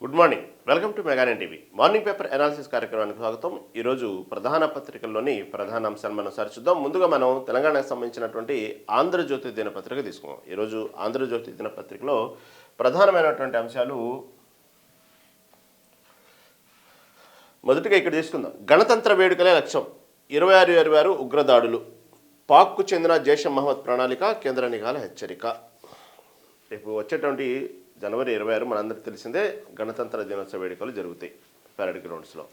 Good morning. Welcome to Mega Nine TV morning paper analysis కార్యక్రమానికి స్వాగతం. ఈరోజు ప్రధాన పత్రికల్లోని ప్రధాన అంశాలు మనం సరిచూద్దాం. ముందుగా మనం తెలంగాణకు సంబంధించినటువంటి ఆంధ్రజ్యోతి దినపత్రిక తీసుకున్నాం. ఈరోజు ఆంధ్రజ్యోతి దినపత్రికలో ప్రధానమైనటువంటి అంశాలు మొదటిగా ఇక్కడ తీసుకుందాం. గణతంత్ర వేడుకలే లక్ష్యం, 26 ఉగ్రదాడులు, పాక్కు చెందిన జైష్ మహమ్మద్ ప్రణాళిక, కేంద్ర నిఘాల హెచ్చరిక. రేపు వచ్చేటువంటి జనవరి 26 మనందరికీ తెలిసిందే గణతంత్ర దినోత్సవ వేడుకలు జరుగుతాయి పరేడ్ గ్రౌండ్స్లో.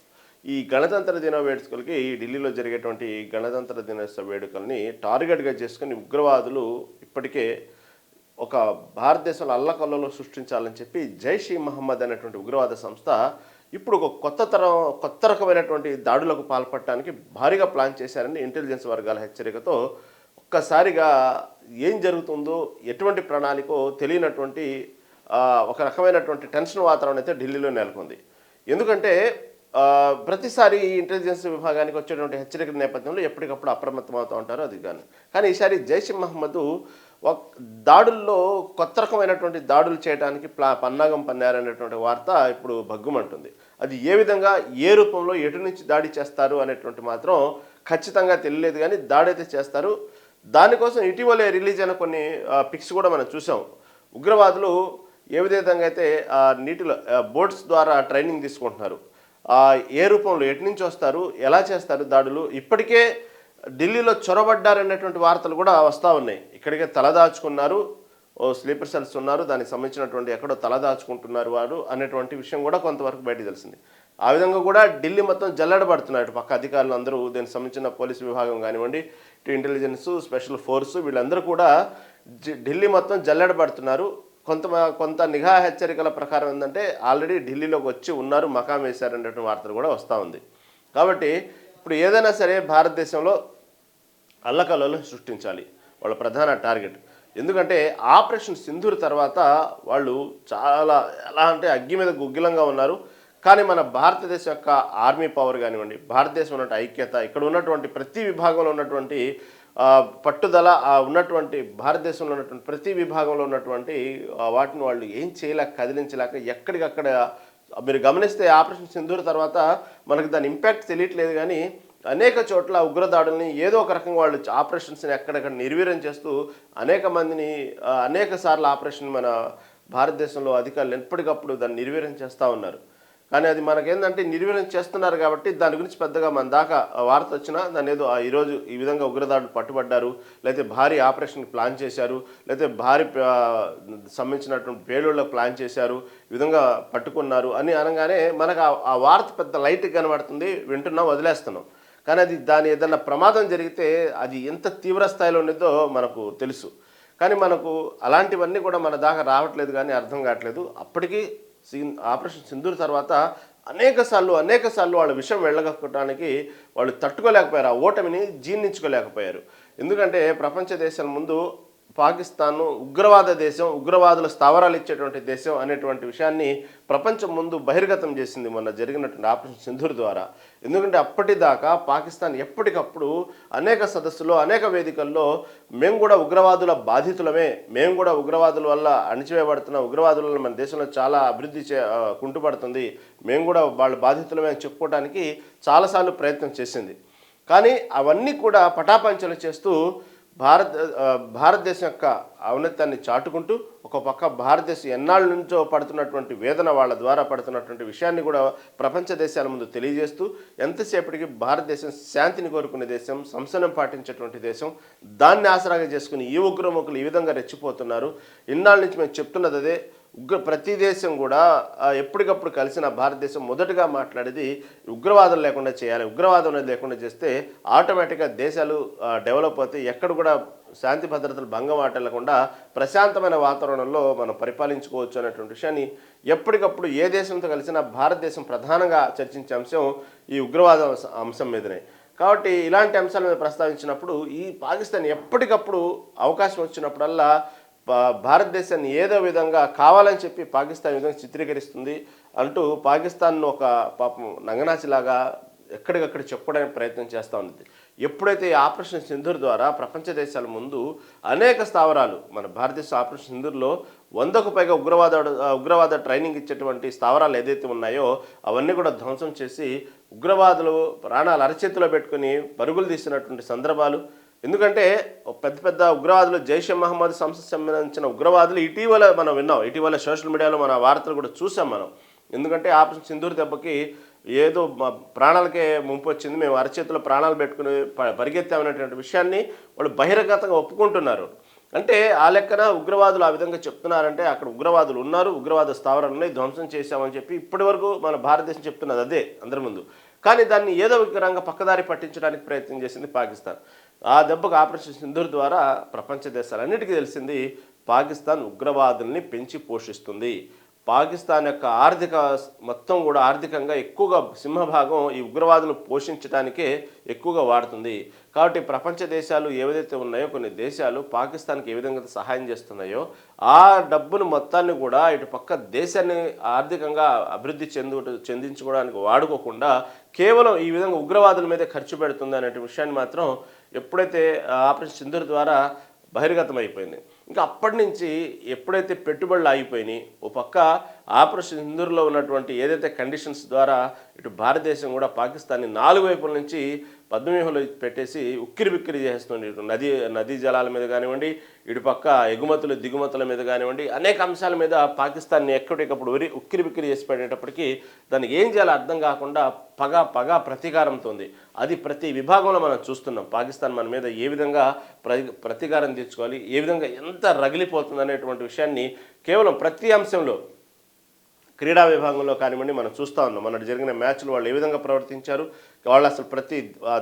ఈ గణతంత్ర దిన వేడుకలకి ఢిల్లీలో జరిగేటువంటి గణతంత్ర దినోత్సవ వేడుకల్ని టార్గెట్గా చేసుకుని ఉగ్రవాదులు ఇప్పటికే ఒక భారతదేశంలో అల్లకల్లలో సృష్టించాలని చెప్పి జైష్ ఈ మహమ్మద్ అనేటువంటి ఉగ్రవాద సంస్థ ఇప్పుడు ఒక కొత్త రకమైనటువంటి దాడులకు పాల్పడటానికి భారీగా ప్లాన్ చేశారని ఇంటెలిజెన్స్ వర్గాల హెచ్చరికతో ఒక్కసారిగా ఏం జరుగుతుందో ఎటువంటి ప్రణాళికో తెలియనటువంటి ఒక రకమైనటువంటి టెన్షన్ వాతావరణం అయితే ఢిల్లీలో నెలకొంది. ఎందుకంటే ప్రతిసారి ఈ ఇంటెలిజెన్స్ విభాగానికి వచ్చేటువంటి హెచ్చరికల నేపథ్యంలో ఎప్పటికప్పుడు అప్రమత్తం అవుతూ ఉంటారు. అది కానీ ఈసారి జైష్ మహమ్మద్ దాడుల్లో కొత్త రకమైనటువంటి దాడులు చేయడానికి పన్నాగం పన్నారనేటువంటి వార్త ఇప్పుడు భగ్గుమంటుంది. అది ఏ విధంగా, ఏ రూపంలో, ఎటు నుంచి దాడి చేస్తారు అనేటువంటి మాత్రం ఖచ్చితంగా తెలియలేదు. కానీ దాడైతే చేస్తారు. దానికోసం ఇటీవలే రిలీజ్ అయిన కొన్ని పిక్స్ కూడా మనం చూసాం. ఉగ్రవాదులు ఏ విధంగా అయితే నీటిలో బోట్స్ ద్వారా ట్రైనింగ్ తీసుకుంటున్నారు, ఏ రూపంలో, ఎటు నుంచి వస్తారు, ఎలా చేస్తారు దాడులు, ఇప్పటికే ఢిల్లీలో చొరబడ్డారనేటువంటి వార్తలు కూడా వస్తూ ఉన్నాయి. ఇక్కడికే తలదాచుకున్నారు, స్లీపర్ సెల్స్ ఉన్నారు, దానికి సంబంధించినటువంటి ఎక్కడో తలదాచుకుంటున్నారు వారు అనేటువంటి విషయం కూడా కొంతవరకు బయటకు తెలిసింది. ఆ విధంగా కూడా ఢిల్లీ మొత్తం జల్లెడబడుతున్నారు. పక్క అధికారులు అందరూ, దీనికి సంబంధించిన పోలీసు విభాగం కానివ్వండి, ఇటు ఇంటెలిజెన్స్, స్పెషల్ ఫోర్సు, వీళ్ళందరూ కూడా ఢిల్లీ మొత్తం జల్లెడబడుతున్నారు. కొంత నిఘా హెచ్చరికల ప్రకారం ఏంటంటే ఆల్రెడీ ఢిల్లీలోకి వచ్చి ఉన్నారు, మకాం వేశారనేటువంటి వార్తలు కూడా వస్తూ ఉంది. కాబట్టి ఇప్పుడు ఏదైనా సరే భారతదేశంలో అల్లకల్లోలం సృష్టించాలి వాళ్ళ ప్రధాన టార్గెట్. ఎందుకంటే ఆపరేషన్ సింధూర్ తర్వాత వాళ్ళు చాలా ఎలా అంటే అగ్గి మీద గుగ్గిలంగా ఉన్నారు. కానీ మన భారతదేశం యొక్క ఆర్మీ పవర్ కానివ్వండి, భారతదేశం ఉన్నటువంటి ఐక్యత, ఇక్కడ ఉన్నటువంటి ప్రతి విభాగంలో ఉన్నటువంటి పట్టుదల, ఉన్నటువంటి భారతదేశంలో ఉన్నటువంటి ప్రతి విభాగంలో ఉన్నటువంటి వాటిని వాళ్ళు ఏం చేయలేక, కదిలించలేక ఎక్కడికక్కడ మీరు గమనిస్తే ఆపరేషన్ సింధూర్ తర్వాత మనకు దాని ఇంపాక్ట్ తెలియట్లేదు. కానీ అనేక చోట్ల ఉగ్రదాడుల్ని ఏదో ఒక రకంగా వాళ్ళు ఆపరేషన్స్ని ఎక్కడెక్కడ నిర్వీర్యం చేస్తూ అనేక మందిని అనేక సార్లు ఆపరేషన్ మన భారతదేశంలో అధికారులు ఎప్పటికప్పుడు దాన్ని నిర్వీర్యం చేస్తూ ఉన్నారు. కానీ అది మనకేంటంటే నిర్వీర్యం చేస్తున్నారు కాబట్టి దాని గురించి పెద్దగా మన దాకా వార్త వచ్చినా దాని ఏదో ఈరోజు ఈ విధంగా ఉగ్రదాడులు పట్టుబడ్డారు, లేకపోతే భారీ ఆపరేషన్ ప్లాన్ చేశారు, లేకపోతే భారీ సంబంధించినటువంటి పేలుళ్ళకు ప్లాన్ చేశారు, ఈ విధంగా పట్టుకున్నారు అని అనగానే మనకు ఆ వార్త పెద్ద లైట్గా కనబడుతుంది, వింటున్నాం, వదిలేస్తున్నాం. కానీ అది దాని ఏదన్నా ప్రమాదం జరిగితే అది ఎంత తీవ్ర స్థాయిలో ఉండేదో మనకు తెలుసు. కానీ మనకు అలాంటివన్నీ కూడా మన దాకా రావట్లేదు, కానీ అర్థం కావట్లేదు. అప్పటికీ ఆపరేషన్ సింధూర్ తర్వాత అనేక సార్లు వాళ్ళ విషయం వెళ్ళగొట్టడానికి వాళ్ళు తట్టుకోలేకపోయారు, ఆ ఓటమిని జీర్ణించుకోలేకపోయారు. ఎందుకంటే ప్రపంచ దేశాల ముందు పాకిస్తాన్ ఉగ్రవాద దేశం, ఉగ్రవాదుల స్థావరాలు ఇచ్చేటువంటి దేశం అనేటువంటి విషయాన్ని ప్రపంచం ముందు బహిర్గతం చేసింది మొన్న జరిగినటువంటి ఆపరేషన్ సింధూర్ ద్వారా. ఎందుకంటే అప్పటిదాకా పాకిస్తాన్ ఎప్పటికప్పుడు అనేక సదస్సులో, అనేక వేదికల్లో మేము కూడా ఉగ్రవాదుల బాధితులమే, మేము కూడా ఉగ్రవాదుల వల్ల అణిచివేయబడుతున్న ఉగ్రవాదుల వల్ల మన దేశంలో చాలా అభివృద్ధి కుంటుపడుతుంది, మేము కూడా వాళ్ళ బాధితులమే అని చెప్పుకోవడానికి చాలాసార్లు ప్రయత్నం చేసింది. కానీ అవన్నీ కూడా పటాపంచలు చేస్తూ భారతదేశం యొక్క ఔన్నత్యాన్ని చాటుకుంటూ ఒక పక్క భారతదేశం ఎన్నాళ్ళ నుంచో పడుతున్నటువంటి వేదన, వాళ్ళ ద్వారా పడుతున్నటువంటి విషయాన్ని కూడా ప్రపంచ దేశాల ముందు తెలియజేస్తూ ఎంతసేపటికి భారతదేశం శాంతిని కోరుకునే దేశం, సంశనం పాటించేటువంటి దేశం, దాన్ని ఆసరాగా చేసుకుని ఈ ఉగ్రముఖులు ఈ విధంగా రెచ్చిపోతున్నారు. ఇన్నాళ్ళ నుంచి మేము చెప్తున్నది అదే. ప్రతి దేశం కూడా ఎప్పటికప్పుడు కలిసిన భారతదేశం మొదటగా మాట్లాడేది ఉగ్రవాదం లేకుండా చేయాలి, ఉగ్రవాదం అనేది లేకుండా చేస్తే ఆటోమేటిక్గా దేశాలు డెవలప్ అవుతాయి, ఎక్కడ కూడా శాంతి భద్రతలు భంగం వాటిల్లకుండా ప్రశాంతమైన వాతావరణంలో మనం పరిపాలించుకోవచ్చు అనేటువంటి విషయాన్ని ఎప్పటికప్పుడు ఏ దేశంతో కలిసినా భారతదేశం ప్రధానంగా చర్చించే అంశం ఈ ఉగ్రవాద అంశం మీదనే. కాబట్టి ఇలాంటి అంశాల మీద ప్రస్తావించినప్పుడు ఈ పాకిస్తాన్ ఎప్పటికప్పుడు అవకాశం వచ్చినప్పుడల్లా భారతదేశాన్ని ఏదో విధంగా కావాలని చెప్పి పాకిస్తాన్ విధంగా చిత్రీకరిస్తుంది అంటూ పాకిస్తాన్ను ఒక పాపం నంగనాచిలాగా ఎక్కడికక్కడ చెప్పుకోవడానికి ప్రయత్నం చేస్తూ ఉంది. ఎప్పుడైతే ఈ ఆపరేషన్ సింధూర్ ద్వారా ప్రపంచ దేశాల ముందు అనేక స్థావరాలు, మన భారతదేశ ఆపరేషన్ సింధూర్లో 100కు పైగా ఉగ్రవాద ట్రైనింగ్ ఇచ్చేటువంటి స్థావరాలు ఏదైతే ఉన్నాయో అవన్నీ కూడా ధ్వంసం చేసి ఉగ్రవాదులు ప్రాణాలు అరచేతిలో పెట్టుకుని పరుగులు తీసినటువంటి సందర్భాలు. ఎందుకంటే పెద్ద పెద్ద ఉగ్రవాదులు జైషే మహమ్మద్ సంస్థకు సంబంధించిన ఉగ్రవాదులు ఇటీవల మనం విన్నాం, ఇటీవల సోషల్ మీడియాలో మన వార్తలు కూడా చూసాం మనం. ఎందుకంటే ఆపరేషన్ సింధూర్ దెబ్బకి ఏదో ప్రాణాలకే ముంపు వచ్చింది, మేము అరచేతిలో ప్రాణాలు పెట్టుకుని పరిగెత్తామనేటువంటి విషయాన్ని వాళ్ళు బహిరంగతంగా ఒప్పుకుంటున్నారు. అంటే ఆ లెక్కన ఉగ్రవాదులు ఆ విధంగా చెప్తున్నారంటే అక్కడ ఉగ్రవాదులు ఉన్నారు, ఉగ్రవాద స్థావరాలని ధ్వంసం చేశామని చెప్పి ఇప్పటి వరకు మన భారతదేశం చెప్తున్నది అదే అందరి ముందు. కానీ దాన్ని ఏదో విధంగా పక్కదారి పట్టించడానికి ప్రయత్నం చేసింది పాకిస్తాన్. ఆ దెబ్బకు ఆపరేషన్ సింధూర్ ద్వారా ప్రపంచ దేశాలన్నిటికీ తెలిసింది పాకిస్తాన్ ఉగ్రవాదుల్ని పెంచి పోషిస్తుంది. పాకిస్తాన్ యొక్క మొత్తం కూడా ఆర్థికంగా ఎక్కువగా సింహభాగం ఈ ఉగ్రవాదులు పోషించడానికే ఎక్కువగా వాడుతుంది. కాబట్టి ప్రపంచ దేశాలు ఏవైతే ఉన్నాయో కొన్ని దేశాలు పాకిస్తాన్కి ఏ విధంగా సహాయం చేస్తున్నాయో ఆ డబ్బును మొత్తాన్ని కూడా ఇటు పక్క దేశాన్ని ఆర్థికంగా అభివృద్ధి చెందించుకోవడానికి వాడుకోకుండా కేవలం ఈ విధంగా ఉగ్రవాదుల మీదే ఖర్చు పెడుతుంది అనే విషయాన్ని మాత్రం ఎప్పుడైతే ఆపరేషన్ సింధూర్ ద్వారా బహిర్గతం అయిపోయింది. ఇంకా అప్పటి నుంచి ఎప్పుడైతే పెట్టుబడులు ఆగిపోయినాయి, ఓ పక్క ఆపరేషన్ సింధూర్లో ఉన్నటువంటి ఏదైతే కండిషన్స్ ద్వారా ఇటు భారతదేశం కూడా పాకిస్తాన్ని 4 వైపుల నుంచి పద్మవ్యూహంలో పెట్టేసి ఉక్కిరి బిక్కిరి చేస్తుంది. ఇటు నదీ జలాల మీద కానివ్వండి, ఇటు పక్క ఎగుమతులు దిగుమతుల మీద కానివ్వండి, అనేక అంశాల మీద పాకిస్తాన్ని ఎక్కడికప్పుడు ఉక్కిరి బిక్కిరి చేసి పెట్టేటప్పటికీ దానికి ఏం చేయాలో అర్థం కాకుండా పగ ప్రతీకారంతో ఉంది. అది ప్రతి విభాగంలో మనం చూస్తున్నాం. పాకిస్తాన్ మన మీద ఏ విధంగా ప్రతీకారం తీర్చుకోవాలి, ఏ విధంగా ఎంత రగిలిపోతుంది అనేటువంటి విషయాన్ని కేవలం ప్రతి అంశంలో క్రీడా విభాగంలో కానివ్వండి మనం చూస్తూ ఉన్నాం. మన జరిగిన మ్యాచ్లు వాళ్ళు ఏ విధంగా ప్రవర్తించారు, వాళ్ళు అసలు ప్రతి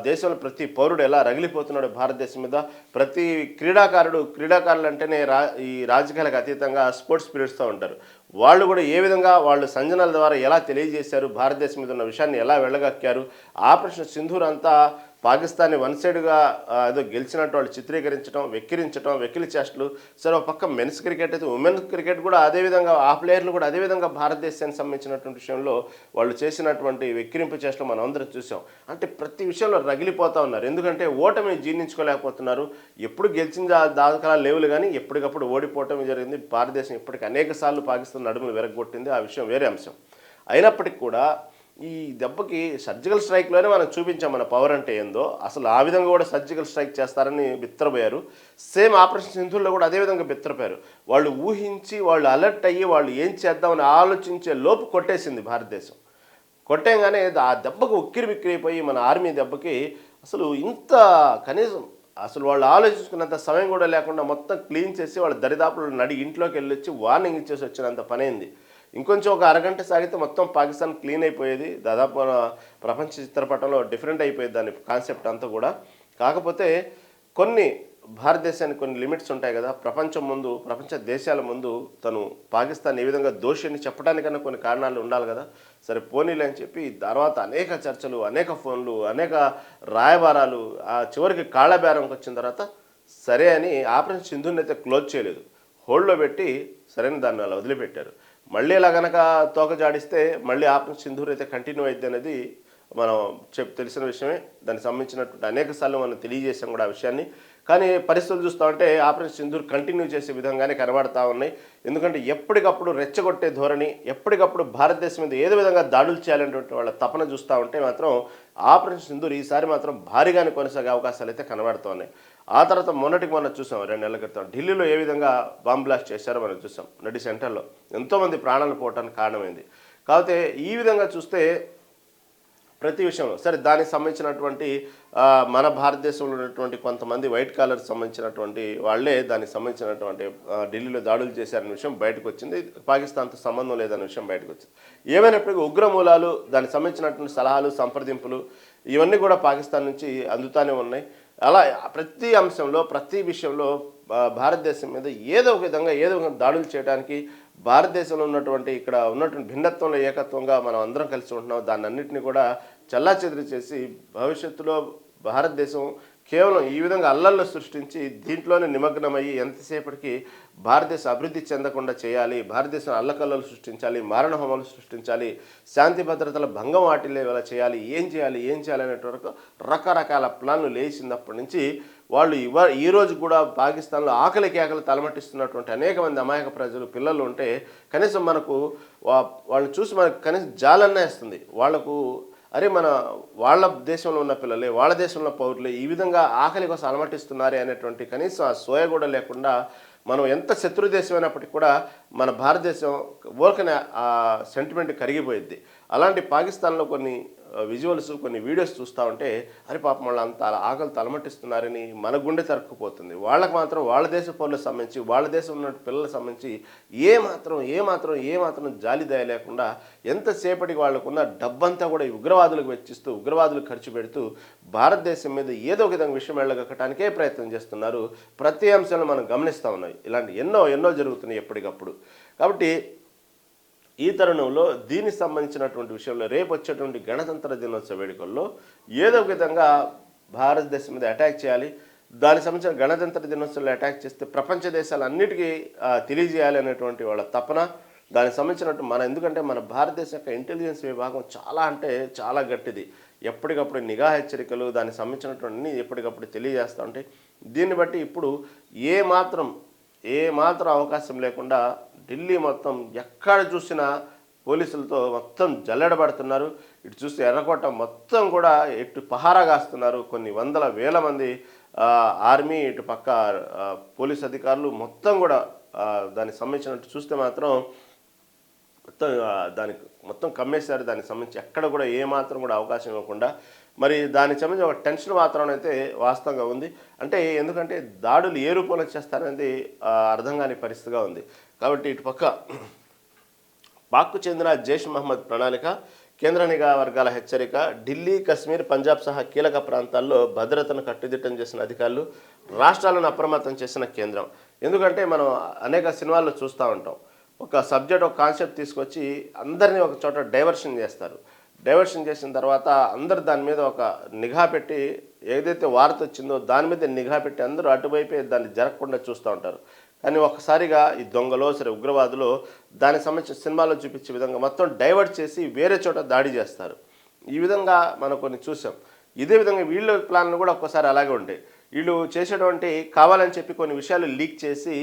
దేశంలో ప్రతి పౌరుడు ఎలా రగిలిపోతున్నాడు భారతదేశం మీద. ప్రతి క్రీడాకారులు అంటేనే ఈ రాజకీయాలకు అతీతంగా స్పోర్ట్స్ స్పిరిట్స్తో ఉంటారు. వాళ్ళు కూడా ఏ విధంగా వాళ్ళు సంజనాల ద్వారా ఎలా తెలియజేశారు, భారతదేశం మీద ఉన్న విషయాన్ని ఎలా వెళ్ళగక్కారు. ఆపరేషన్ సింధూర్ అంతా పాకిస్తాన్ని వన్ సైడ్గా ఏదో గెలిచినట్టు వాళ్ళు చిత్రీకరించడం, వెక్కిలి చేష్టలు. సరే ఒక పక్క మెన్స్ క్రికెట్ అయితే ఉమెన్స్ క్రికెట్ కూడా అదేవిధంగా ఆ ప్లేయర్లు కూడా అదేవిధంగా భారతదేశానికి సంబంధించినటువంటి విషయంలో వాళ్ళు చేసినటువంటి వెక్కిరింపు చేష్టలు మనం అందరం చూసాం. అంటే ప్రతి విషయంలో రగిలిపోతూ ఉన్నారు. ఎందుకంటే ఓటమిని జీర్ణించుకోలేకపోతున్నారు. ఎప్పుడు గెలిచిన దాఖలాలు లేవులు కానీ ఎప్పటికప్పుడు ఓడిపోవటం జరిగింది. భారతదేశం ఇప్పటికీ అనేక సార్లు పాకిస్తాన్ నడుములు విరగొట్టింది. ఆ విషయం వేరే అంశం. అయినప్పటికీ కూడా ఈ దెబ్బకి సర్జికల్ స్ట్రైక్లోనే మనం చూపించాం మన పవర్ అంటే ఏందో. అసలు ఆ విధంగా కూడా సర్జికల్ స్ట్రైక్ చేస్తారని బిత్తరపోయారు. సేమ్ ఆపరేషన్ సింధూర్లో కూడా అదేవిధంగా బిత్తరపోయారు. వాళ్ళు ఊహించి వాళ్ళు అలర్ట్ అయ్యి వాళ్ళు ఏం చేద్దామని ఆలోచించే లోపు కొట్టేసింది భారతదేశం. కొట్టేగానే ఆ దెబ్బకు ఉక్కిరి బిక్కిరైపోయి మన ఆర్మీ దెబ్బకి అసలు ఇంత కనీసం అసలు వాళ్ళు ఆలోచించుకున్నంత సమయం కూడా లేకుండా మొత్తం క్లీన్ చేసి వాళ్ళ దరిదాపులు ఇంట్లోకి వెళ్ళొచ్చి వార్నింగ్ ఇచ్చేసి వచ్చినంత పనైంది. ఇంకొంచెం ఒక అరగంట సాగితే మొత్తం పాకిస్తాన్ క్లీన్ అయిపోయేది. దాదాపు ప్రపంచ చిత్రపటంలో డిఫరెంట్ అయిపోయేది దాని కాన్సెప్ట్ అంతా కూడా. కాకపోతే భారతదేశానికి కొన్ని లిమిట్స్ ఉంటాయి కదా. ప్రపంచ దేశాల ముందు తను పాకిస్తాన్ ఏ విధంగా దోషిని చెప్పడానికన్నా కొన్ని కారణాలు ఉండాలి కదా. సరే పోనీలే అని చెప్పి తర్వాత అనేక చర్చలు, అనేక ఫోన్లు, అనేక రాయబారాలు, ఆ చివరికి కాళ్ళబేరంకి వచ్చిన తర్వాత సరే అని ఆపరేషన్ సింధూర్ని అయితే క్లోజ్ చేయలేదు, హోల్డ్లో పెట్టి సరైన దాన్ని అలా వదిలిపెట్టారు. మళ్ళీ ఇలా కనుక తోక జాడిస్తే మళ్ళీ ఆపరేషన్ సింధూర్ అయితే కంటిన్యూ అయింది అనేది మనం తెలిసిన విషయమే. దానికి సంబంధించినటువంటి అనేక సార్లు మనం తెలియజేసాం కూడా ఆ విషయాన్ని. కానీ పరిస్థితులు చూస్తామంటే ఆపరేషన్ సింధూర్ కంటిన్యూ చేసే విధంగానే కనబడతా ఉన్నాయి. ఎందుకంటే ఎప్పటికప్పుడు రెచ్చగొట్టే ధోరణి, ఎప్పటికప్పుడు భారతదేశం మీద ఏదో విధంగా దాడులు చేయాలనేటువంటి వాళ్ళ తపన చూస్తూ ఉంటే మాత్రం ఆపరేషన్ సింధూర్ ఈసారి మాత్రం భారీగానే కొనసాగే అవకాశాలు అయితే కనబడుతూ ఉన్నాయి. ఆ తర్వాత మొన్న చూసాం 2 నెలల క్రితం ఢిల్లీలో ఏ విధంగా బాంబ్ బ్లాస్ట్ చేశారో మనం చూసాం. నడి సెంటర్లో ఎంతోమంది ప్రాణాలు పోవటానికి కారణమైంది. కాకపోతే ఈ విధంగా చూస్తే ప్రతి విషయంలో సరే దానికి సంబంధించినటువంటి మన భారతదేశంలో ఉన్నటువంటి కొంతమంది వైట్ కాలర్ సంబంధించినటువంటి వాళ్ళే దానికి సంబంధించినటువంటి ఢిల్లీలో దాడులు చేశారనే విషయం బయటకు వచ్చింది. పాకిస్తాన్తో సంబంధం లేదనే విషయం బయటకు వచ్చింది. ఏమైనప్పటికీ ఉగ్రమూలాలు, దానికి సంబంధించినటువంటి సలహాలు, సంప్రదింపులు ఇవన్నీ కూడా పాకిస్తాన్ నుంచి అందుతూనే ఉన్నాయి. అలా ప్రతి అంశంలో, ప్రతి విషయంలో భారతదేశం మీద ఏదో ఒక విధంగా దాడులు చేయడానికి భారతదేశంలో ఇక్కడ ఉన్నటువంటి భిన్నత్వంలో ఏకత్వంగా మనం అందరం కలిసి ఉంటున్నాం. దాన్ని అన్నింటినీ కూడా చెల్లాచెదురు చేసి భవిష్యత్తులో భారతదేశం కేవలం ఈ విధంగా అల్లర్లు సృష్టించి దీంట్లోనే నిమగ్నమయ్యి ఎంతసేపటికి భారతదేశం అభివృద్ధి చెందకుండా చేయాలి, భారతదేశం అల్లకల్లలు సృష్టించాలి, మారణ హోమాలు సృష్టించాలి, శాంతి భద్రతల భంగం వాటిల్లేలా చేయాలి, ఏం చేయాలి అనేటి వరకు రకరకాల ప్లాన్లు లేచినప్పటి నుంచి వాళ్ళు ఈ రోజు కూడా పాకిస్తాన్లో ఆకలి కేకలు తలమట్టిస్తున్నటువంటి అనేక మంది అమాయక ప్రజలు పిల్లలు ఉంటే కనీసం మనకు వాళ్ళని చూసి మనకు కనీసం జాలన్నా ఇస్తుంది. వాళ్లకు అరే వాళ్ళ దేశంలో ఉన్న పిల్లలే, వాళ్ళ దేశంలో పౌరులే ఈ విధంగా ఆకలి కోసం అలమటిస్తున్నారే అనేటువంటి కనీసం ఆ సోయ కూడా లేకుండా మనం ఎంత శత్రు దేశం అయినప్పటికీ కూడా మన భారతదేశం ఊరకనే ఆ సెంటిమెంట్ కరిగిపోయింది. అలాంటి పాకిస్తాన్లో కొన్ని విజువల్స్ కొన్ని వీడియోస్ చూస్తూ ఉంటే అరే పాపం వాళ్ళు అంత ఆకలి తలమట్టిస్తున్నారని మన గుండె తరుక్కుపోతుంది. వాళ్ళకి మాత్రం వాళ్ళ దేశ పౌరులకు సంబంధించి వాళ్ళ దేశం ఉన్న పిల్లలకు సంబంధించి ఏమాత్రం జాలి దయ లేకుండా ఎంతసేపటికి వాళ్ళకున్న డబ్బంతా కూడా ఉగ్రవాదులకు వెచ్చిస్తూ ఉగ్రవాదులకు ఖర్చు పెడుతూ భారతదేశం మీద ఏదో ఒక విధంగా విషయం వెళ్ళగక్కటానికే ప్రయత్నం చేస్తున్నారు. ప్రతి అంశాలను మనం గమనిస్తూ ఉన్నాం. ఇలాంటి ఎన్నో జరుగుతున్నాయి ఎప్పటికప్పుడు. కాబట్టి ఈ తరుణంలో దీనికి సంబంధించినటువంటి విషయంలో రేపు వచ్చేటువంటి గణతంత్ర దినోత్సవ వేడుకల్లో ఏదో ఒక విధంగా భారతదేశం మీద అటాక్ చేయాలి, దానికి సంబంధించిన గణతంత్ర దినోత్సవంలో అటాక్ చేస్తే ప్రపంచ దేశాలన్నిటికీ తెలియజేయాలి అనేటువంటి వాళ్ళ తపన. దానికి సంబంధించినట్టు ఎందుకంటే మన భారతదేశం యొక్క ఇంటెలిజెన్స్ విభాగం చాలా అంటే చాలా గట్టిది. ఎప్పటికప్పుడు నిఘా హెచ్చరికలు దానికి సంబంధించినటువంటి ఎప్పటికప్పుడు తెలియజేస్తూ ఉంటాయి. దీన్ని బట్టి ఇప్పుడు ఏ మాత్రం అవకాశం లేకుండా ఢిల్లీ మొత్తం ఎక్కడ చూసినా పోలీసులతో మొత్తం జల్లెడబడుతున్నారు. ఇటు చూస్తే ఎర్రకోట మొత్తం కూడా ఇటు పహారా కాస్తున్నారు. కొన్ని వందల వేల మంది ఆర్మీ, ఇటు పక్క పోలీస్ అధికారులు మొత్తం కూడా దానికి సంబంధించినట్టు చూస్తే మాత్రం దానికి మొత్తం కమ్మేశారు. దానికి సంబంధించి ఎక్కడ కూడా ఏమాత్రం కూడా అవకాశం ఇవ్వకుండా మరి దానికి సంబంధించి ఒక టెన్షన్ వాతావరణం అయితే వాస్తవంగా ఉంది. అంటే ఎందుకంటే దాడులు ఏ రూపంలో చేస్తారనేది అర్థం కాని పరిస్థితిగా ఉంది. కాబట్టి ఇటు పక్క పాక్కు చెందిన జైష్ మహమ్మద్ ప్రణాళిక, కేంద్ర నిఘా వర్గాల హెచ్చరిక, ఢిల్లీ, కశ్మీర్, పంజాబ్ సహా కీలక ప్రాంతాల్లో భద్రతను కట్టుదిట్టం చేసిన అధికారులు, రాష్ట్రాలను అప్రమత్తం చేసిన కేంద్రం. ఎందుకంటే మనం అనేక సినిమాల్లో చూస్తూ ఉంటాం, ఒక సబ్జెక్ట్ ఒక కాన్సెప్ట్ తీసుకొచ్చి అందరినీ ఒక చోట డైవర్షన్ చేస్తారు. డైవర్షన్ చేసిన తర్వాత అందరు దాని మీద ఒక నిఘా పెట్టి ఏదైతే వార్త వచ్చిందో దాని మీద నిఘా పెట్టి అందరూ అటువైపే దాన్ని జరగకుండా చూస్తూ ఉంటారు. కానీ ఒకసారిగా ఈ దొంగలో ఉగ్రవాదులు దానికి సంబంధించిన సినిమాలో చూపించే విధంగా మొత్తం డైవర్ట్ చేసి వేరే చోట దాడి చేస్తారు. ఈ విధంగా మనం కొన్ని చూసాం. ఇదే విధంగా వీళ్ళ ప్లాన్లు కూడా ఒక్కసారి అలాగే ఉంటాయి. వీళ్ళు చేసేటువంటి కావాలని చెప్పి కొన్ని విషయాలు లీక్ చేసి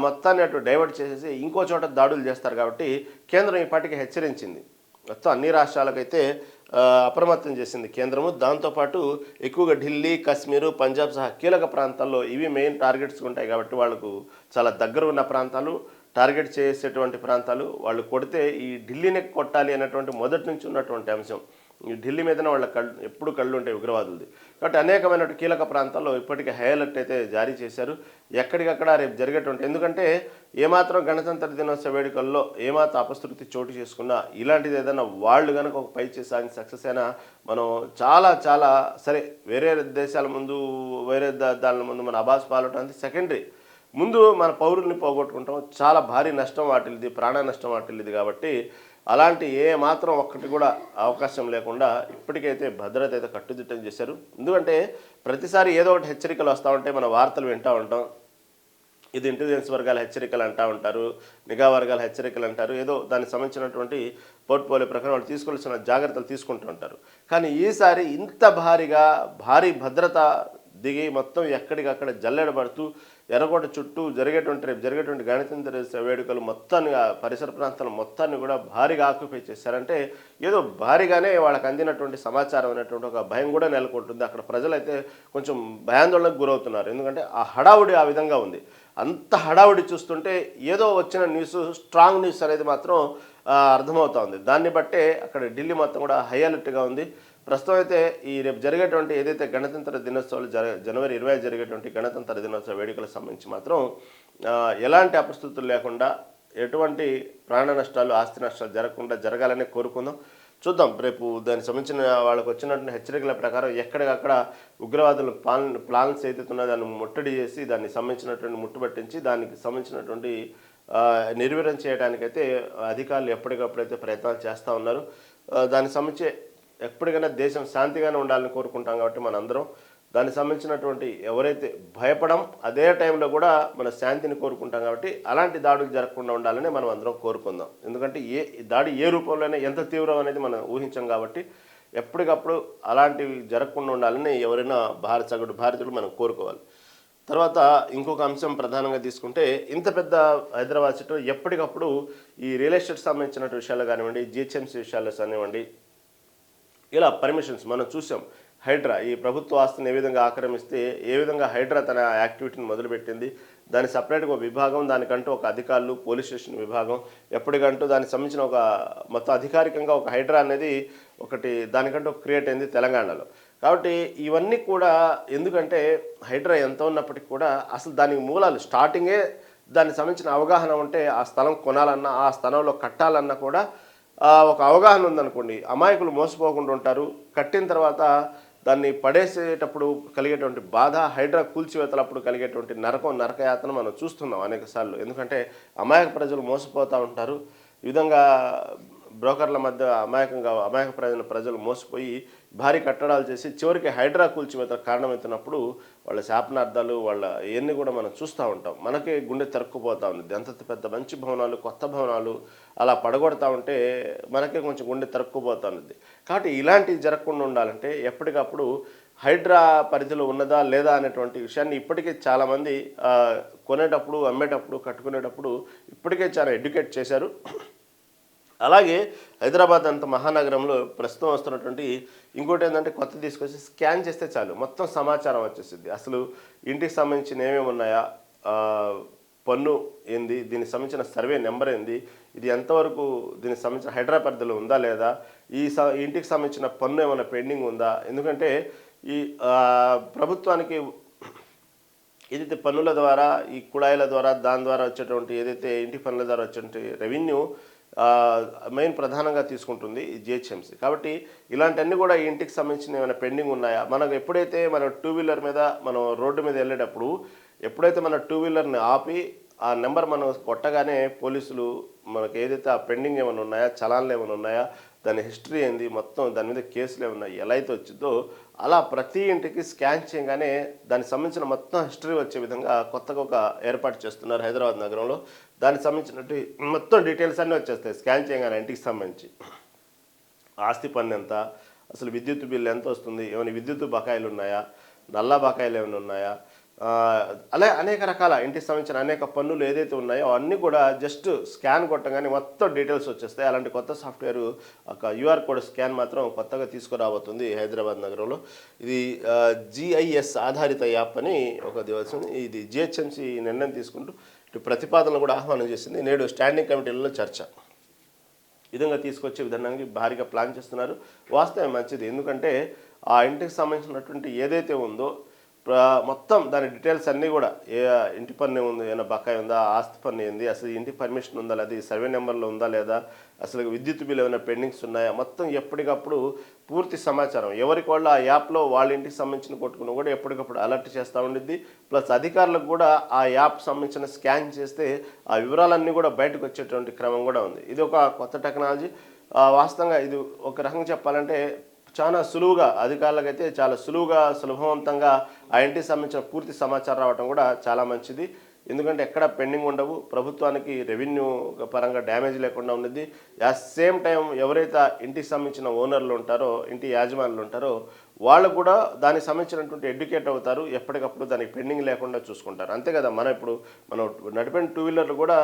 మొత్తాన్ని అటు డైవర్ట్ చేసేసి ఇంకో చోట దాడులు చేస్తారు. కాబట్టి కేంద్రం ఇప్పటికీ హెచ్చరించింది. మొత్తం అన్ని రాష్ట్రాలకైతే అప్రమత్తం చేసింది కేంద్రము. దాంతోపాటు ఎక్కువగా ఢిల్లీ, కశ్మీరు, పంజాబ్ సహా కీలక ప్రాంతాల్లో ఇవి మెయిన్ టార్గెట్స్ ఉంటాయి. కాబట్టి వాళ్ళకు చాలా దగ్గర ఉన్న ప్రాంతాలు, టార్గెట్ చేసేటువంటి ప్రాంతాలు, వాళ్ళు కొడితే ఈ ఢిల్లీని కొట్టాలి అనేటువంటి మొదటి నుంచి ఉన్నటువంటి అంశం. ఈ ఢిల్లీ మీదనే వాళ్ళ ఎప్పుడు కళ్ళు ఉంటాయి ఉగ్రవాదులది. కాబట్టి అనేకమైన కీలక ప్రాంతాల్లో ఇప్పటికీ హై అలర్ట్ అయితే జారీ చేశారు. ఎక్కడికక్కడ రేపు జరిగేటువంటి, ఎందుకంటే ఏమాత్రం గణతంత్ర దినోత్సవ వేడుకల్లో ఏమాత్రం అపశృతి చోటు చేసుకున్నా ఇలాంటిది ఏదైనా వాళ్ళు కనుక ఒక పై చేసాని సక్సెస్ అయినా మనం చాలా సరే వేరే దేశాల ముందు వేరే దాని ముందు మన అబాస్ పాలటం అంతే సెకండరీ. ముందు మన పౌరుల్ని పోగొట్టుకుంటాం, చాలా భారీ నష్టం వాటిల్లిది, ప్రాణ నష్టం వాటిల్లిది. కాబట్టి అలాంటి మాత్రం ఒక్కటి కూడా అవకాశం లేకుండా ఇప్పటికైతే భద్రత అయితే కట్టుదిట్టం చేశారు. ఎందుకంటే ప్రతిసారి ఏదో ఒకటి హెచ్చరికలు వస్తూ ఉంటే మన వార్తలు వింటూ ఉంటాం. ఇది ఇంటెలిజెన్స్ వర్గాల హెచ్చరికలు అంటూ ఉంటారు, నిఘా వర్గాల హెచ్చరికలు అంటారు, ఏదో దానికి సంబంధించినటువంటి పోర్ట్ఫోలియో ప్రకారం వాళ్ళు తీసుకోవాల్సిన జాగ్రత్తలు తీసుకుంటూ ఉంటారు. కానీ ఈసారి ఇంత భారీ భద్రత దిగి మొత్తం ఎక్కడికక్కడ జల్లెడబడుతూ ఎర్రకోట చుట్టూ రేపు జరిగేటువంటి గణతంత్ర వేడుకలు మొత్తాన్ని పరిసర ప్రాంతాల మొత్తాన్ని కూడా భారీగా ఆక్యుపై చేశారంటే ఏదో భారీగానే వాళ్ళకి అందినటువంటి సమాచారం అనేటువంటి ఒక భయం కూడా నెలకొంటుంది. అక్కడ ప్రజలైతే కొంచెం భయాందోళనకు గురవుతున్నారు. ఎందుకంటే ఆ హడావుడి ఆ విధంగా ఉంది. అంత హడావుడి చూస్తుంటే ఏదో వచ్చిన న్యూస్ స్ట్రాంగ్ న్యూస్ అనేది మాత్రం అర్థమవుతా ఉంది. దాన్ని బట్టే అక్కడ ఢిల్లీ మొత్తం కూడా హై అలర్ట్గా ఉంది. ప్రస్తుతం అయితే ఈ రేపు జరిగేటువంటి ఏదైతే గణతంత్ర దినోత్సవాలు జనవరి 25 జరిగేటువంటి గణతంత్ర దినోత్సవ వేడుకలకు సంబంధించి మాత్రం ఎలాంటి అపస్థితులు లేకుండా ఎటువంటి ప్రాణ నష్టాలు, ఆస్తి నష్టాలు జరగాలని కోరుకుందాం. చూద్దాం రేపు దానికి సంబంధించిన వాళ్ళకు వచ్చినటువంటి హెచ్చరికల ప్రకారం ఎక్కడికక్కడ ఉగ్రవాదులు ప్లాన్స్ ఏదైతే ఉన్నాయో దాన్ని ముట్టడి చేసి దానికి సంబంధించినటువంటి ముట్టుబట్టించి దానికి సంబంధించినటువంటి నిర్వీర్యం చేయడానికైతే అధికారులు ఎప్పటికప్పుడైతే ప్రయత్నాలు చేస్తూ ఉన్నారు. దానికి సంబంధించి ఎప్పటికైనా దేశం శాంతిగానే ఉండాలని కోరుకుంటాం. కాబట్టి మనందరం దానికి సంబంధించినటువంటి ఎవరైతే భయపడం అదే టైంలో కూడా మన శాంతిని కోరుకుంటాం కాబట్టి అలాంటి దాడులు జరగకుండా ఉండాలని మనం అందరం కోరుకుందాం. ఎందుకంటే దాడి ఏ రూపంలోనే ఎంత తీవ్రం అనేది మనం ఊహించాం కాబట్టి ఎప్పటికప్పుడు అలాంటివి జరగకుండా ఉండాలని ఎవరైనా సగటు భారతీయులు మనం కోరుకోవాలి. తర్వాత ఇంకొక అంశం ప్రధానంగా తీసుకుంటే ఇంత పెద్ద హైదరాబాద్ సిటీలో ఎప్పటికప్పుడు ఈ రియల్ ఎస్టేట్ సంబంధించిన విషయాలు కానివ్వండి, జిహెచ్ఎంసీ విషయాలు కానివ్వండి, ఇలా పర్మిషన్స్ మనం చూసాం. హైడ్రా ఈ ప్రభుత్వ ఆస్తిని ఏ విధంగా ఆక్రమిస్తే ఏ విధంగా హైడ్రా తన యాక్టివిటీని మొదలుపెట్టింది, దాని సపరేట్గా ఒక విభాగం, దానికంటూ ఒక అధికారులు, పోలీస్ స్టేషన్ విభాగం, ఎప్పటికంటూ దానికి సంబంధించిన ఒక మొత్తం అధికారికంగా ఒక హైడ్రా అనేది ఒకటి దానికంటూ క్రియేట్ అయింది తెలంగాణలో. కాబట్టి ఇవన్నీ కూడా ఎందుకంటే హైడ్రా ఎంత ఉన్నప్పటికీ కూడా అసలు దానికి మూలాలు స్టార్టింగే దానికి సంబంధించిన అవగాహన ఉంటే ఆ స్థలం కొనాలన్నా ఆ స్థలంలో కట్టాలన్నా కూడా ఒక అవగాహన ఉందనుకోండి, అమాయకులు మోసపోకుండా ఉంటారు. కట్టిన తర్వాత దాన్ని పడేసేటప్పుడు కలిగేటువంటి బాధ, హైడ్రా కూల్చివేతలప్పుడు కలిగేటువంటి నరకయాతన మనం చూస్తున్నాం అనేక సార్లు. ఎందుకంటే అమాయక ప్రజలు మోసపోతూ ఉంటారు. ఈ విధంగా బ్రోకర్ల మధ్య అమాయక ప్రజలు మోసపోయి భారీ కట్టడాలు చేసి చివరికి హైడ్రా కూల్చివేత కారణమవుతున్నప్పుడు వాళ్ళ శాపనార్థాలు వాళ్ళ ఇవన్నీ కూడా మనం చూస్తూ ఉంటాం. మనకే గుండె తరుక్కుపోతూ ఉంది. అంత పెద్ద మంచి భవనాలు, కొత్త భవనాలు అలా పడగొడతా ఉంటే మనకే కొంచెం గుండె తరుక్కుపోతూ ఉంది. కాబట్టి ఇలాంటివి జరగకుండా ఉండాలంటే ఎప్పటికప్పుడు హైడ్రా పరిధిలో ఉన్నదా లేదా అనేటువంటి విషయాన్ని ఇప్పటికే చాలామంది కొనేటప్పుడు, అమ్మేటప్పుడు, కట్టుకునేటప్పుడు ఇప్పటికే చాలా ఎడ్యుకేట్ చేశారు. అలాగే హైదరాబాద్ అంత మహానగరంలో ప్రస్తుతం వస్తున్నటువంటి ఇంకోటి ఏంటంటే కొత్త తీసుకొచ్చి స్కాన్ చేస్తే చాలు మొత్తం సమాచారం వచ్చేసింది. అసలు ఇంటికి సంబంధించిన ఏమేమి ఉన్నాయా, పన్ను ఏంది, దీనికి సంబంధించిన సర్వే నెంబర్ ఏంది, ఇది ఎంతవరకు దీనికి సంబంధించిన హైడ్రా పరిధిలో ఉందా లేదా, ఇంటికి సంబంధించిన పన్ను ఏమైనా పెండింగ్ ఉందా. ఎందుకంటే ఈ ప్రభుత్వానికి ఏదైతే పన్నుల ద్వారా, ఈ కుళాయిల ద్వారా, దాని ద్వారా వచ్చేటువంటి ఏదైతే ఇంటి పన్నుల ద్వారా వచ్చేటువంటి రెవెన్యూ మెయిన్ ప్రధానంగా తీసుకుంటుంది ఈ జిహెచ్ఎంసీ. కాబట్టి ఇలాంటివన్నీ కూడా ఇంటికి సంబంధించిన ఏమైనా పెండింగ్ ఉన్నాయా, మనకు ఎప్పుడైతే మనం టూ వీలర్ మీద మనం రోడ్డు మీద వెళ్ళేటప్పుడు ఎప్పుడైతే మన టూ వీలర్ని ఆపి ఆ నెంబర్ మనం కొట్టగానే పోలీసులు మనకు ఏదైతే ఆ పెండింగ్ ఏమైనా ఉన్నాయా, చలాన్లు ఏమైనా ఉన్నాయా, దాని హిస్టరీ ఏంది, మొత్తం దాని మీద కేసులు ఏమన్నా ఎలా అయితే వచ్చిందో అలా ప్రతి ఇంటికి స్కాన్ చేయగానే దానికి సంబంధించిన మొత్తం హిస్టరీ వచ్చే విధంగా కొత్తగా ఒక ఏర్పాటు చేస్తున్నారు హైదరాబాద్ నగరంలో. దానికి సంబంధించినట్టు మొత్తం డీటెయిల్స్ అన్నీ వచ్చేస్తాయి స్కాన్ చేయగానే. ఇంటికి సంబంధించి ఆస్తి పన్ను ఎంత, అసలు విద్యుత్ బిల్లు ఎంత వస్తుంది, ఏమైనా విద్యుత్ బకాయిలు ఉన్నాయా, నల్ల బకాయిలు ఏమైనా ఉన్నాయా, అలా అనేక రకాల ఇంటికి సంబంధించిన అనేక పన్నులు ఏదైతే ఉన్నాయో అన్నీ కూడా జస్ట్ స్కాన్ కొట్టగానే మొత్తం డీటెయిల్స్ వచ్చేస్తాయి. అలాంటి కొత్త సాఫ్ట్వేర్ ఒక యూఆర్ కోడ్ స్కాన్ మాత్రం కొత్తగా తీసుకురాబోతుంది హైదరాబాద్ నగరంలో. ఇది GIS ఆధారిత యాప్ అని ఒక దివసం. ఇది జిహెచ్ఎంసీ నిర్ణయం తీసుకుంటూ ఇటు ప్రతిపాదనలు కూడా ఆహ్వానం చేసింది. నేడు స్టాండింగ్ కమిటీలలో చర్చ విధంగా తీసుకొచ్చే విధానానికి భారీగా ప్లాన్ చేస్తున్నారు. వాస్తవం మంచిది. ఎందుకంటే ఆ ఇంటికి సంబంధించినటువంటి ఏదైతే ఉందో మొత్తం దాని డీటెయిల్స్ అన్నీ కూడా ఇంటి పన్ను ఉంది, ఏమైనా బకాయి ఉందా, ఆస్తి పన్ను ఏంది, అసలు ఇంటి పర్మిషన్ ఉందా లేదా, సర్వే నెంబర్లో ఉందా లేదా, అసలు విద్యుత్ బిల్లు ఏమైనా పెండింగ్స్ ఉన్నాయా, మొత్తం ఎప్పటికప్పుడు పూర్తి సమాచారం ఎవరికి వాళ్ళు ఆ యాప్లో వాళ్ళ ఇంటికి సంబంధించిన కొట్టుకుని కూడా ఎప్పటికప్పుడు అలర్ట్ చేస్తూ ఉండిద్ది. ప్లస్ అధికారులకు కూడా ఆ యాప్ సంబంధించిన స్కాన్ చేస్తే ఆ వివరాలన్నీ కూడా బయటకు వచ్చేటువంటి క్రమం కూడా ఉంది. ఇది ఒక కొత్త టెక్నాలజీ. వాస్తవంగా ఇది ఒక రకంగా చెప్పాలంటే చాలా సులువుగా అధికారులకైతే చాలా సులభవంతంగా ఆ ఇంటికి సంబంధించిన పూర్తి సమాచారం రావడం కూడా చాలా మంచిది. ఎందుకంటే ఎక్కడ పెండింగ్ ఉండవు, ప్రభుత్వానికి రెవెన్యూ పరంగా డ్యామేజ్ లేకుండా ఉండేది. అట్ సేమ్ టైం ఎవరైతే ఇంటికి సంబంధించిన ఓనర్లు ఉంటారో, ఇంటి యాజమానులు ఉంటారో వాళ్ళు కూడా దానికి సంబంధించినటువంటి ఎడ్యుకేట్ అవుతారు. ఎప్పటికప్పుడు దానికి పెండింగ్ లేకుండా చూసుకుంటారు. అంతే కదా, మనం నడిపిన టూ వీలర్లు కూడా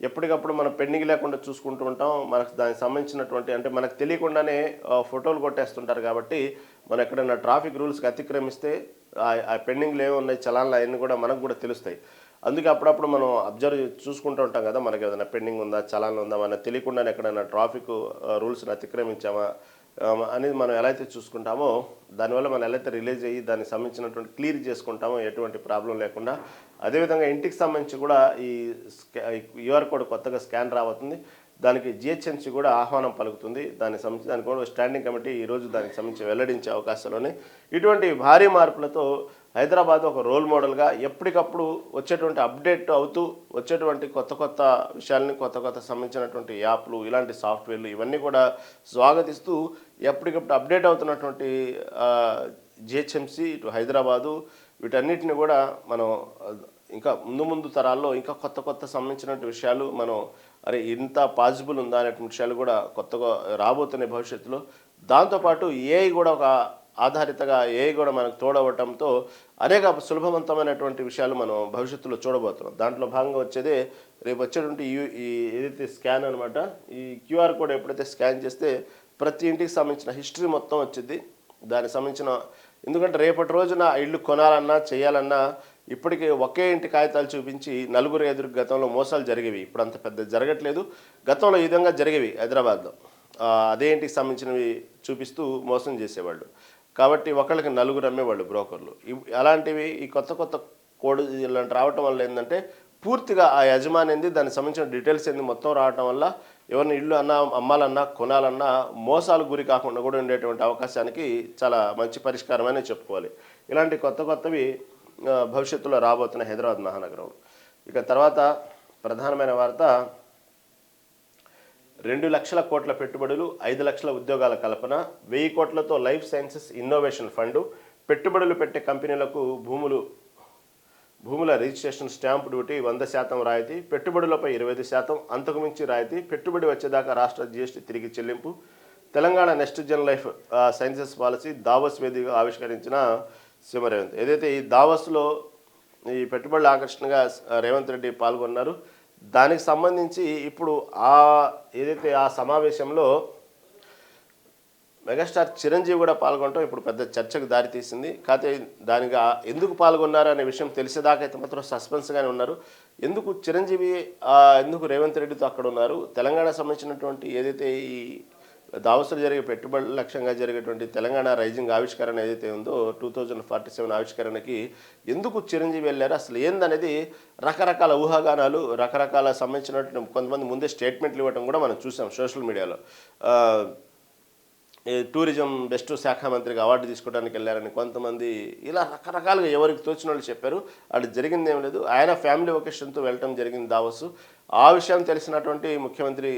ఎప్పటికప్పుడు మనం పెండింగ్ లేకుండా చూసుకుంటూ ఉంటాం. మనకు దానికి సంబంధించినటువంటి అంటే మనకు తెలియకుండానే ఫోటోలు కొట్టేస్తుంటారు. కాబట్టి మనం ఎక్కడైనా ట్రాఫిక్ రూల్స్కి అతిక్రమిస్తే ఆ పెండింగ్లు ఏమున్నాయి, చలాన్లు అవన్నీ కూడా మనకు కూడా తెలుస్తాయి. అందుకే అప్పుడప్పుడు మనం అబ్జర్వ్ చూసుకుంటూ ఉంటాం కదా, మనకి ఏదైనా పెండింగ్ ఉందా, చలాన్లు ఉందా, మనకు తెలియకుండానే ఎక్కడైనా ట్రాఫిక్ రూల్స్ని అతిక్రమించామా అనేది మనం ఎలా అయితే చూసుకుంటామో దానివల్ల మనం ఎలా అయితే రిలీజ్ అయ్యి దానికి సంబంధించినటువంటి క్లియర్ చేసుకుంటామో ఎటువంటి ప్రాబ్లం లేకుండా. అదేవిధంగా ఇంటికి సంబంధించి కూడా ఈ యూఆర్ కోడ్ కొత్తగా స్కాన్ రాబోతుంది. దానికి జిహెచ్ఎంసీ కూడా ఆహ్వానం పలుకుతుంది. దానికి సంబంధించి దానికి కూడా స్టాండింగ్ కమిటీ ఈరోజు దానికి సంబంధించి వెల్లడించే అవకాశాలు. ఇటువంటి భారీ మార్పులతో హైదరాబాద్ ఒక రోల్ మోడల్గా ఎప్పటికప్పుడు వచ్చేటువంటి అప్డేట్ అవుతూ వచ్చేటువంటి కొత్త విషయాలని కొత్త సంబంధించినటువంటి యాప్లు, ఇలాంటి సాఫ్ట్వేర్లు ఇవన్నీ కూడా స్వాగతిస్తూ ఎప్పటికప్పుడు అప్డేట్ అవుతున్నటువంటి జిహెచ్ఎంసీ, ఇటు హైదరాబాదు, వీటన్నిటిని కూడా మనం ఇంకా ముందు ముందు తరాల్లో ఇంకా కొత్త కొత్త సంబంధించినటువంటి విషయాలు మనం అరే ఇంత పాసిబుల్ ఉందా అనేటువంటి విషయాలు కూడా కొత్తగా రాబోతున్నాయి భవిష్యత్తులో. దాంతోపాటు ఏఐ కూడా ఒక ఆధారితగా ఏఐ కూడా మనకు తోడవటంతో అనేక సులభవంతమైనటువంటి విషయాలు మనం భవిష్యత్తులో చూడబోతున్నాం. దాంట్లో భాగంగా వచ్చేదే రేపు వచ్చేటువంటి ఈ ఏదైతే స్కాన్ అనమాట, ఈ క్యూఆర్ కోడ్ ఎప్పుడైతే స్కాన్ చేస్తే ప్రతి ఇంటికి సంబంధించిన హిస్టరీ మొత్తం వచ్చింది. దానికి సంబంధించిన ఎందుకంటే రేపటి రోజున ఇల్లు కొనాలన్నా చేయాలన్నా ఇప్పటికీ ఒకే ఇంటి కాగితాలు చూపించి నలుగురు ఎదురు గతంలో మోసాలు జరిగేవి. ఇప్పుడు అంత పెద్ద జరగట్లేదు. గతంలో ఈ విధంగా జరిగేవి హైదరాబాద్లో. అదే ఇంటికి సంబంధించినవి చూపిస్తూ మోసం చేసేవాళ్ళు. కాబట్టి ఒకళ్ళకి నలుగురు అమ్మేవాళ్ళు బ్రోకర్లు. అలాంటివి ఈ కొత్త కొత్త కోడ్ ఇలాంటి రావటం వల్ల ఏంటంటే పూర్తిగా ఆ యజమాని ఏంది, దానికి సంబంధించిన డీటెయిల్స్ ఏంది మొత్తం రావటం వల్ల ఎవరిని ఇల్లు అన్నా అమ్మాలన్నా కొనాలన్నా మోసాలకు గురి కాకుండా కూడా ఉండేటువంటి అవకాశానికి చాలా మంచి పరిష్కారమనే చెప్పుకోవాలి. ఇలాంటి కొత్త కొత్తవి భవిష్యత్తులో రాబోతున్న హైదరాబాద్ మహానగరం. ఇక తర్వాత ప్రధానమైన వార్త 2 లక్షల కోట్ల పెట్టుబడులు, 5 లక్షల ఉద్యోగాల కల్పన, 1000 కోట్లతో లైఫ్ సైన్సెస్ ఇన్నోవేషన్ ఫండు, పెట్టుబడులు పెట్టే కంపెనీలకు భూముల రిజిస్ట్రేషన్ స్టాంపు డ్యూటీ 100% రాయితీ, పెట్టుబడులపై 25%, అంతకుమించి రాయితీ, పెట్టుబడి వచ్చేదాకా రాష్ట్ర జీఎస్టీ తిరిగి చెల్లింపు, Telangana next Jan life sciences policy Davos వేదికగా ఆవిష్కరించిన సీఎం రేవంత్. ఏదైతే ఈ దావోస్లో ఈ పెట్టుబడుల ఆకర్షణగా రేవంత్ రెడ్డి పాల్గొన్నారు, దానికి సంబంధించి ఇప్పుడు ఏదైతే ఆ సమావేశంలో మెగాస్టార్ చిరంజీవి కూడా పాల్గొనడం ఇప్పుడు పెద్ద చర్చకు దారితీసింది. కాకపోతే దానికి ఎందుకు పాల్గొన్నారు అనే విషయం తెలిసేదాకా అయితే మాత్రం సస్పెన్స్గానే ఉన్నారు. ఎందుకు చిరంజీవి ఎందుకు రేవంత్ రెడ్డితో అక్కడ ఉన్నారు, తెలంగాణ సంబంధించినటువంటి ఏదైతే ఈ దావోస్లో జరిగే పెట్టుబడుల లక్ష్యంగా జరిగేటువంటి తెలంగాణ రైజింగ్ ఆవిష్కరణ ఏదైతే ఉందో 2047 ఆవిష్కరణకి ఎందుకు చిరంజీవి వెళ్ళారు, అసలు ఏందనేది రకరకాల ఊహాగానాలు, రకరకాల సంబంధించినటువంటి కొంతమంది ముందే స్టేట్మెంట్లు ఇవ్వడం కూడా మనం చూసాం సోషల్ మీడియాలో. టూరిజం బెస్ట్ శాఖ మంత్రికి అవార్డు తీసుకోవడానికి వెళ్ళారని కొంతమంది ఇలా రకరకాలుగా ఎవరికి తోచిన వాళ్ళు చెప్పారు. అది జరిగింది ఏం లేదు. ఆయన ఫ్యామిలీ ఒకేషన్తో వెళ్ళటం జరిగింది దావోస్. ఆ విషయం తెలిసినటువంటి ముఖ్యమంత్రి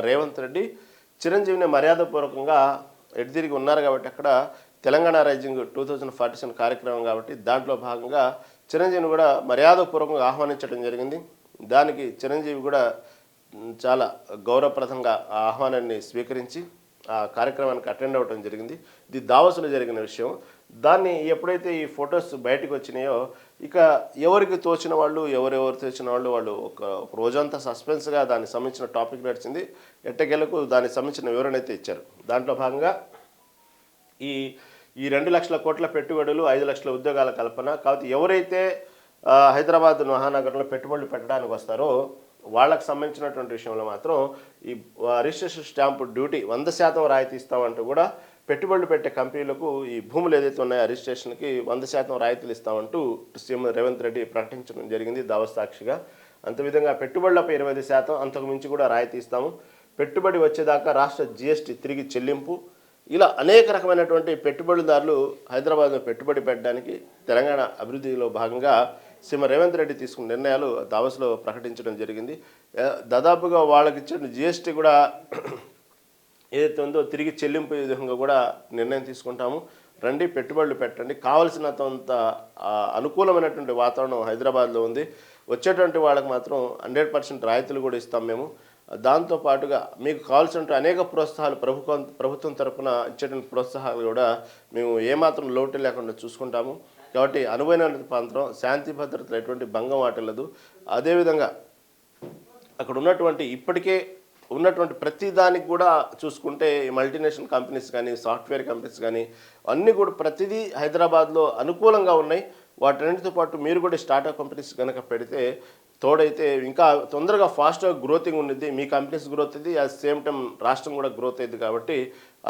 రేవంత్ రెడ్డి చిరంజీవిని మర్యాదపూర్వకంగా ఎటుతిరిగి ఉన్నారు కాబట్టి అక్కడ తెలంగాణ రైజింగ్ 2047 కార్యక్రమం కాబట్టి దాంట్లో భాగంగా చిరంజీవిని కూడా మర్యాదపూర్వకంగా ఆహ్వానించడం జరిగింది. దానికి చిరంజీవి కూడా చాలా గౌరవప్రదంగా ఆ ఆహ్వానాన్ని స్వీకరించి ఆ కార్యక్రమానికి అటెండ్ అవ్వడం జరిగింది. ఇది దావోస్లో జరిగిన విషయం. దాన్ని ఎప్పుడైతే ఈ ఫొటోస్ బయటకు వచ్చినాయో ఇక ఎవరికి తోచిన వాళ్ళు ఎవరెవరు తోచిన వాళ్ళు ఒక రోజంతా సస్పెన్స్గా దానికి సంబంధించిన టాపిక్ నడిచింది. ఎట్టకేలకు దానికి సంబంధించిన వివరణ అయితే ఇచ్చారు. దాంట్లో భాగంగా ఈ 2 లక్షల కోట్ల పెట్టుబడులు, 5 లక్షల ఉద్యోగాల కల్పన. కాబట్టి ఎవరైతే హైదరాబాద్ మహానగరంలో పెట్టుబడులు పెట్టడానికి వస్తారో వాళ్ళకు సంబంధించినటువంటి విషయంలో మాత్రం ఈ రిజిస్ట్రేషన్ స్టాంపు డ్యూటీ 100% రాయితీ ఇస్తామంటూ కూడా పెట్టుబడులు పెట్టే కంపెనీలకు ఈ భూములు ఏదైతే ఉన్నాయో రిజిస్ట్రేషన్కి 100% రాయితీలు ఇస్తామంటూ సీఎం రేవంత్ రెడ్డి ప్రకటించడం జరిగింది దావోస్ సాక్షిగా. అంతవిధంగా పెట్టుబడులపై 25%, అంతకు మించి కూడా రాయితీ ఇస్తాము, పెట్టుబడి వచ్చేదాకా రాష్ట్ర జీఎస్టీ తిరిగి చెల్లింపు, ఇలా అనేక రకమైనటువంటి పెట్టుబడిదారులు హైదరాబాద్లో పెట్టుబడి పెట్టడానికి తెలంగాణ అభివృద్ధిలో భాగంగా సీఎం రేవంత్ రెడ్డి తీసుకున్న నిర్ణయాలు దావోస్లో ప్రకటించడం జరిగింది. దాదాపుగా వాళ్ళకి ఇచ్చిన జీఎస్టీ కూడా ఏదైతే ఉందో తిరిగి చెల్లింపు విధంగా కూడా నిర్ణయం తీసుకుంటాము, రండి పెట్టుబడులు పెట్టండి, కావలసినంత అనుకూలమైనటువంటి వాతావరణం హైదరాబాద్లో ఉంది, వచ్చేటువంటి వాళ్ళకి మాత్రం 100% రాయితీలు కూడా ఇస్తాం మేము, దాంతోపాటుగా మీకు కావాల్సిన అనేక ప్రోత్సాహాలు ప్రభుత్వం తరఫున ఇచ్చేటువంటి ప్రోత్సాహాలు కూడా మేము ఏమాత్రం లోటు లేకుండా చూసుకుంటాము, కాబట్టి అనువైన ప్రాంతం శాంతి భద్రతలు ఎటువంటి భంగం వాటిల్లదు. అదేవిధంగా అక్కడ ఉన్నటువంటి ఇప్పటికే ఉన్నటువంటి ప్రతి దానికి కూడా చూసుకుంటే మల్టీనేషనల్ కంపెనీస్ కానీ సాఫ్ట్వేర్ కంపెనీస్ కానీ అన్నీ కూడా ప్రతిదీ హైదరాబాద్లో అనుకూలంగా ఉన్నాయి. వాటన్నిటితో పాటు మీరు కూడా స్టార్టప్ కంపెనీస్ కనుక పెడితే తోడైతే ఇంకా తొందరగా ఫాస్ట్గా గ్రోతింగ్ ఉండిద్ది, మీ కంపెనీస్ గ్రోత్ అయింది, అట్ సేమ్ టైం రాష్ట్రం కూడా గ్రోత్ అయింది. కాబట్టి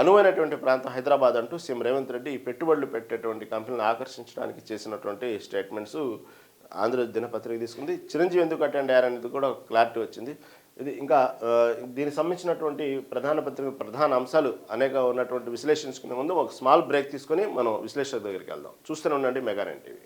అనువైనటువంటి ప్రాంతం హైదరాబాద్ అంటూ సీఎం రేవంత్ రెడ్డి పెట్టుబడులు పెట్టేటువంటి కంపెనీలను ఆకర్షించడానికి చేసినటువంటి స్టేట్మెంట్స్ ఆంధ్రజ్యోతి దినపత్రిక తీసుకుంది. చిరంజీవి ఎందుకు అటెండ్ అయ్యారనేది కూడా క్లారిటీ వచ్చింది. ఇది ఇంకా దీనికి సంబంధించినటువంటి ప్రధాన అంశాలు అనేక ఉన్నటువంటి విశ్లేషించుకునే ముందు ఒక స్మాల్ బ్రేక్ తీసుకొని మనం విశ్లేషణ దగ్గరికి వెళ్దాం. చూస్తూనే ఉండండి మెగా9 టీవీ.